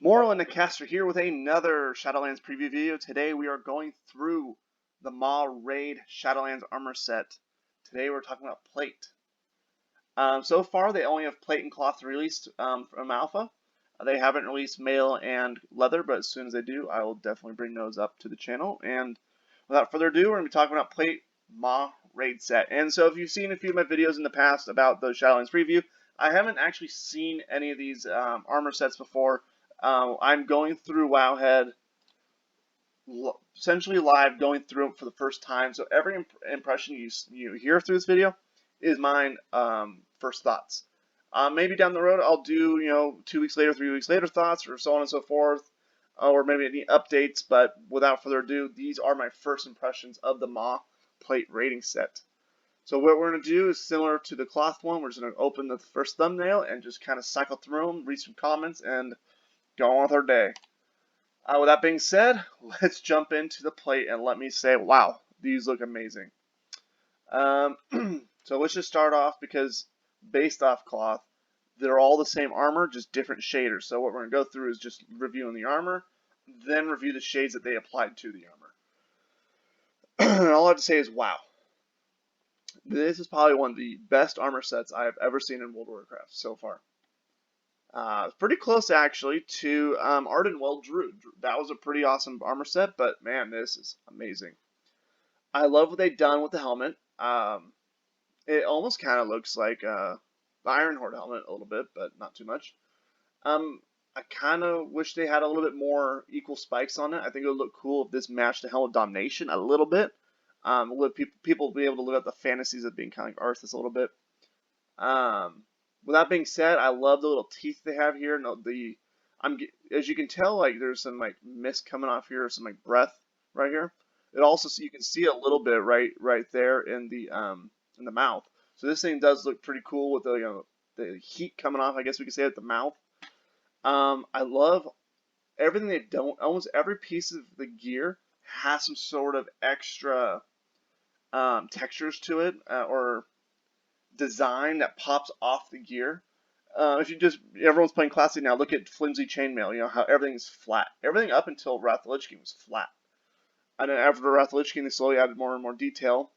Moral and the Caster here with another Shadowlands preview video. Today we are going through the Maw Raid Shadowlands armor set. Today we're talking about plate. So far they only have plate and cloth released from Alpha. They haven't released mail and leather, but as soon as they do, I will definitely bring those up to the channel. And without further ado, we're going to be talking about plate Maw Raid set. And so if you've seen a few of my videos in the past about the Shadowlands preview, I haven't actually seen any of these armor sets before. I'm going through Wowhead, essentially live, going through it for the first time. So every impression you hear through this video is mine first thoughts. Maybe down the road I'll do 2 weeks later, 3 weeks later thoughts, or so on and so forth, or maybe any updates. But without further ado, these are my first impressions of the Maw Plate rating set. So what we're going to do is similar to the cloth one. We're just going to open the first thumbnail and just kind of cycle through them, read some comments, and go on with our day. With that being said, let's jump into the plate and let me say, wow, these look amazing. So let's just start off because based off cloth, they're all the same armor, just different shaders. So what we're going to go through is just reviewing the armor, then review the shades that they applied to the armor. And all I have to say is, wow. This is probably one of the best armor sets I have ever seen in World of Warcraft so far. Pretty close actually to Ardenwell Druid. That was a pretty awesome armor set, but man, this is amazing. I love what they've done with the helmet. It almost kind of looks like the Iron Horde helmet a little bit, but not too much. I kind of wish they had a little bit more equal spikes on it. I think it would look cool if this matched the Helm of Domination a little bit. Let people be able to live out the fantasies of being kind of like Arthas a little bit. With that being said, I love the little teeth they have here. No, as you can tell, like there's some like mist coming off here, some like breath right here. It also, so you can see a little bit right there in the mouth. So this thing does look pretty cool with the heat coming off. I guess we could say at the mouth. I love everything they don't. Almost every piece of the gear has some sort of extra textures to it or design that pops off the gear. If you just, everyone's playing classic now, look at flimsy chainmail, you know, how everything's flat. Everything up until Wrath of the Lich King was flat. And then after Wrath of the Lich King, they slowly added more and more detail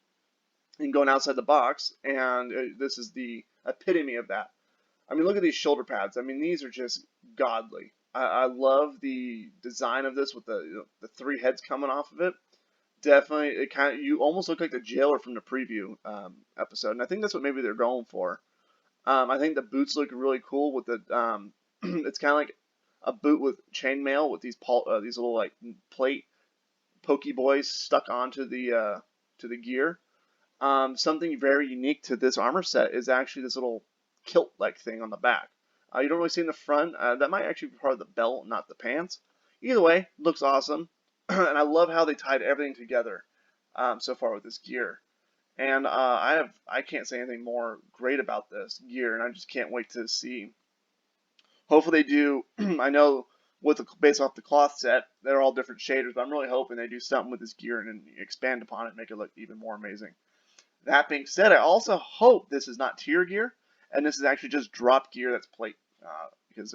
and going outside the box, and this is the epitome of that. I mean, look at these shoulder pads. I mean, these are just godly. I love the design of this with the 3 heads coming off of it. Definitely, you almost look like the jailer from the preview episode, and I think that's what maybe they're going for. I think the boots look really cool with the it's kind of like a boot with chainmail with these little like plate pokey boys stuck onto the gear. Something very unique to this armor set is actually this little kilt-like thing on the back. You don't really see in the front. That might actually be part of the belt, not the pants. Either way, looks awesome. And I love how they tied everything together so far with this gear. And I can't say anything more great about this gear, and I just can't wait to see. Hopefully they do. I know based off the cloth set, they're all different shaders, but I'm really hoping they do something with this gear and expand upon it and make it look even more amazing. That being said, I also hope this is not tier gear, and this is actually just drop gear that's plate. Because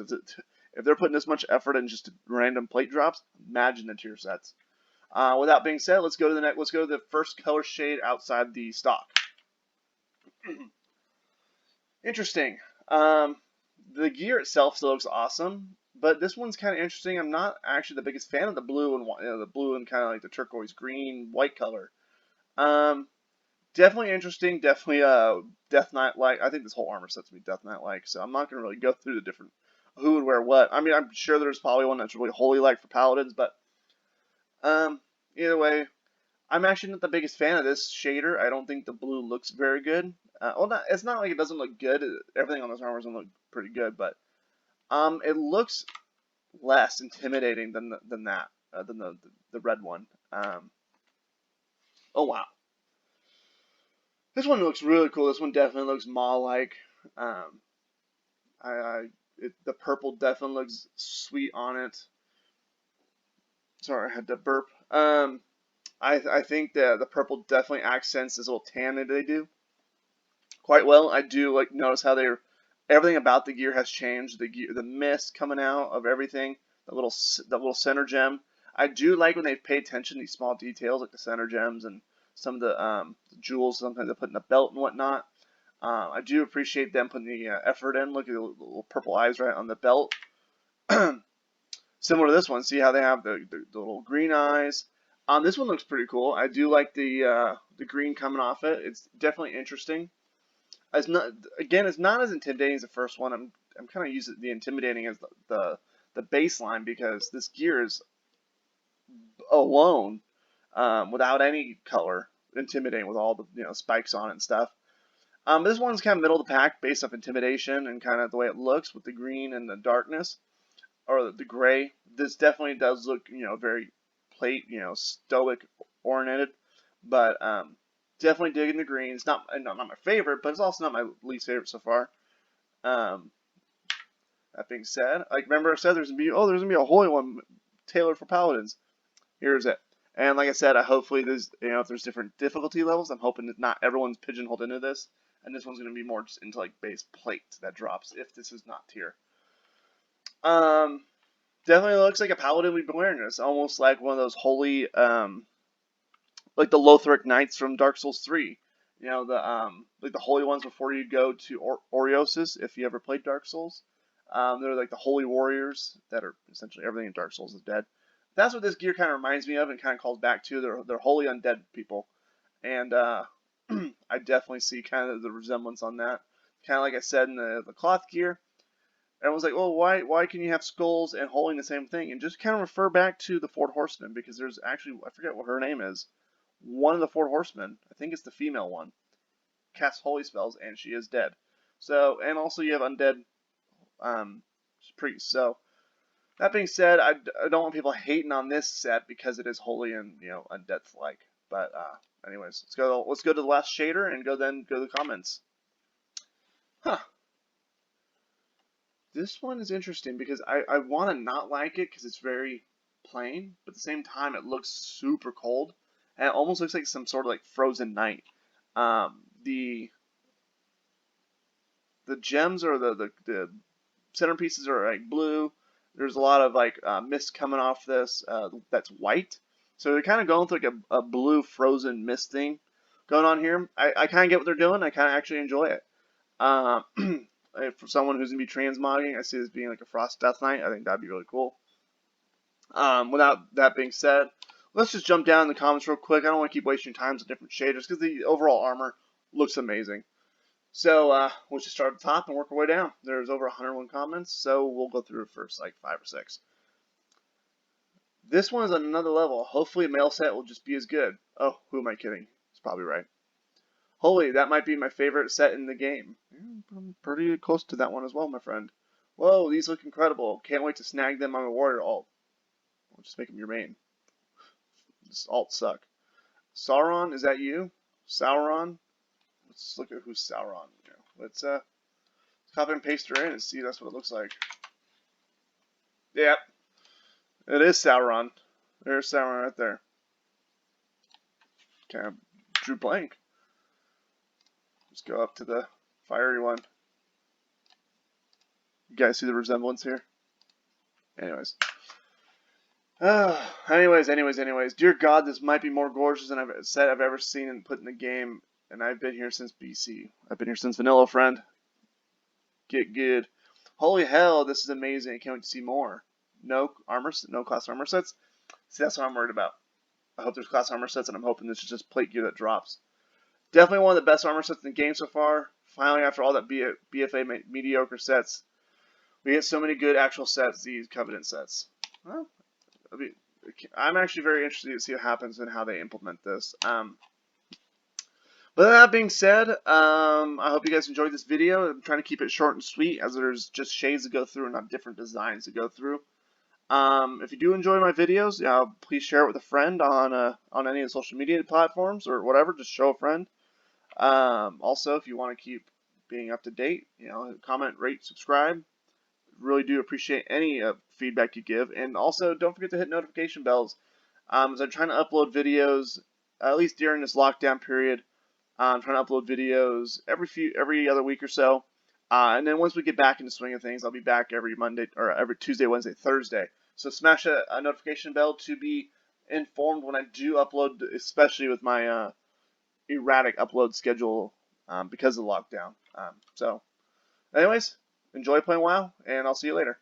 if they're putting this much effort in just random plate drops, imagine the tier sets. With that being said, let's go to the next. Let's go to the first color shade outside the stock. Interesting. The gear itself still looks awesome, but this one's kind of interesting. I'm not actually the biggest fan of the blue and kind of like the turquoise green white color. Definitely interesting. Definitely Death Knight like. I think this whole armor set's gonna be Death Knight like. So I'm not gonna really go through the different who would wear what. I mean, I'm sure there's probably one that's really holy like for paladins, but either way, I'm actually not the biggest fan of this shader. I don't think the blue looks very good. It's not like it doesn't look good. Everything on this armor doesn't look pretty good, but it looks less intimidating than the red one. Oh wow, this one looks really cool. This one definitely looks Maw-like. The purple definitely looks sweet on it. Sorry, I had to burp. I think the purple definitely accents this little tan that they do quite well. I do like notice how everything about the gear has changed. The mist coming out of everything that little center gem. I do like when they pay attention to these small details, like the center gems and some of the jewels. Sometimes they put in the belt and whatnot. I do appreciate them putting the effort in. Look at the little purple eyes right on the belt. Similar to this one. See how they have the little green eyes. This one looks pretty cool. I do like the green coming off it. It's definitely interesting. It's not, again, it's not as intimidating as the first one. I'm kind of using the intimidating as the baseline, because this gear is alone, without any color, intimidating with all the spikes on it and stuff. This one's kind of middle of the pack based off intimidation and kind of the way it looks with the green and the darkness, or the gray. This definitely does look very plate, stoic oriented, but definitely digging the green. It's not my favorite, but it's also not my least favorite so far. That being said, like, remember I said there's gonna be a holy one tailored for paladins. Here's it. And like I said, hopefully there's if there's different difficulty levels, I'm hoping that not everyone's pigeonholed into this, and this one's gonna be more just into like base plate that drops if this is not tier. Definitely looks like a paladin we've been wearing this, almost like one of those holy like the Lothric Knights from Dark Souls 3. Like the holy ones before you go to Oriosis, if you ever played Dark Souls. They're like the holy warriors that are essentially everything in Dark Souls is dead. That's what this gear kind of reminds me of and kind of calls back to. They're holy undead people. And I definitely see kind of the resemblance on that. Kind of like I said in the cloth gear. And I was like, well, why can you have skulls and holy in the same thing? And just kind of refer back to the Four Horsemen, because there's actually, I forget what her name is. One of the Four Horsemen, I think it's the female one, casts holy spells and she is dead. So, and also you have undead priests. So, that being said, I don't want people hating on this set because it is holy and undeath-like. But anyways, let's go to the last shader and go to the comments. Huh. This one is interesting because I want to not like it because it's very plain, but at the same time it looks super cold, and it almost looks like some sort of like frozen night. The gems or the centerpieces are like blue. There's a lot of like mist coming off this that's white, so they're kind of going through like a blue frozen mist thing going on here. I kind of get what they're doing. I kind of actually enjoy it. For someone who's going to be transmogging, I see this being like a Frost Death Knight. I think that'd be really cool. Without that being said, let's just jump down in the comments real quick. I don't want to keep wasting time with different shaders because the overall armor looks amazing. So we'll just start at the top and work our way down. There's over 101 comments, so we'll go through the first like 5 or 6. This one is on another level. Hopefully a male set will just be as good. Oh, who am I kidding? It's probably right. Holy, that might be my favorite set in the game. I'm pretty close to that one as well, my friend. Whoa, these look incredible. Can't wait to snag them on my warrior alt. I'll just make them your main. This alt suck. Sauron, is that you? Sauron? Let's look at who's Sauron. Let's copy and paste her in and see that's what it looks like. Yep. It is Sauron. There's Sauron right there. Kind of drew blank. Let's go up to the fiery one. You guys see the resemblance here? Anyways. Anyways. Dear God, this might be more gorgeous than I've ever seen and put in the game. And I've been here since BC. I've been here since vanilla, friend. Get good. Holy hell, this is amazing. I can't wait to see more. No class armor sets? See, that's what I'm worried about. I hope there's class armor sets, and I'm hoping this is just plate gear that drops. Definitely one of the best armor sets in the game so far. Finally, after all that BFA mediocre sets, we get so many good actual sets, these Covenant sets. Well, I'm actually very interested to see what happens and how they implement this. But that being said, I hope you guys enjoyed this video. I'm trying to keep it short and sweet, as there's just shades to go through and not different designs to go through. If you do enjoy my videos, please share it with a friend on any of the social media platforms or whatever. Just show a friend. Also, if you want to keep being up to date, comment, rate, subscribe. Really do appreciate any feedback you give. And also, don't forget to hit notification bells. As I'm trying to upload videos, at least during this lockdown period. I'm trying to upload videos every other week or so. And then once we get back in the swing of things, I'll be back every Monday or every Tuesday, Wednesday, Thursday. So smash a notification bell to be informed when I do upload, especially with my erratic upload schedule because of the lockdown. So, anyways, enjoy playing WoW, and I'll see you later.